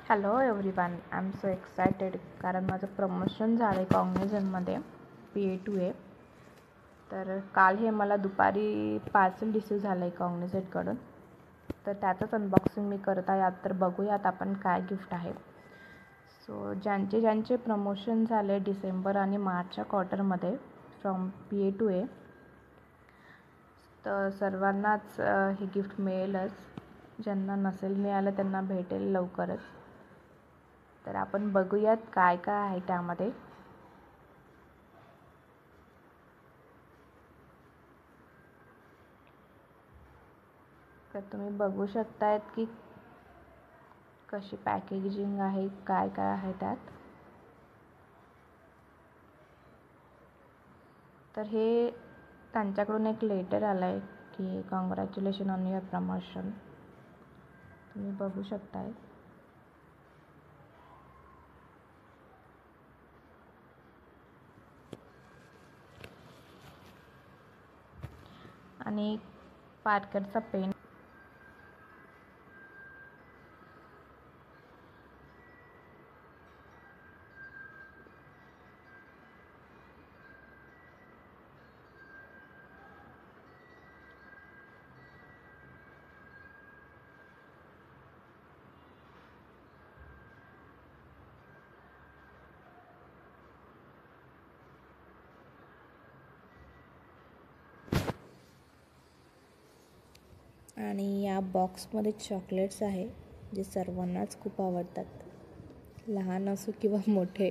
Hello everyone, I am so excited कारण माझं promotion झालं आहे कॉग्निझनमध्ये PA2A. तर काल हे मला दुपारी पार्सल रिसीव झालं आहे कॉग्निझनकडून. तर त्याचंच अनबॉक्सिंग मी करत आहे. तर बघूयात आपण काय गिफ्ट आहे. सो ज्यांचे प्रमोशन झाले डिसेंबर आणि मार्चच्या क्वार्टरमध्ये फ्रॉम PA2A, तर सर्वांनाच हे गिफ्ट मिळेलच. ज्यांना नसेल मिळालं त्यांना भेटेल लवकरच. तर आपण बघूयात काय काय आहे त्यामध्ये. तर तुम्ही बघू शकतायत की कशी पॅकेजिंग आहे, काय काय आहे त्यात. तर हे त्यांच्याकडून एक लेटर आलं आहे की कॉंग्रॅच्युलेशन ऑन युअर प्रमोशन. तुम्ही बघू शकताय. आणि पार्करचा पेन. आणि या बॉक्समध्ये चॉकलेट्स आहे जे सर्वांनाच खूप आवडतात, लहान असो किंवा मोठे.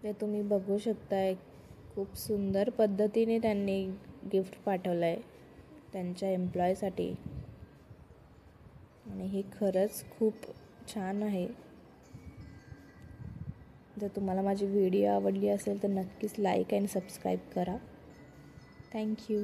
ते तुम्ही बघू शकताय. खूप सुंदर पद्धतीने त्यांनी गिफ्ट पाठवलं आहे त्यांच्या एम्प्लॉयसाठी. आणि हे खरंच खूप छान आहे. जर तुम्हाला माझी व्हिडिओ आवडली असेल तर नक्कीच लाईक आणि सबस्क्राईब करा. थँक्यू.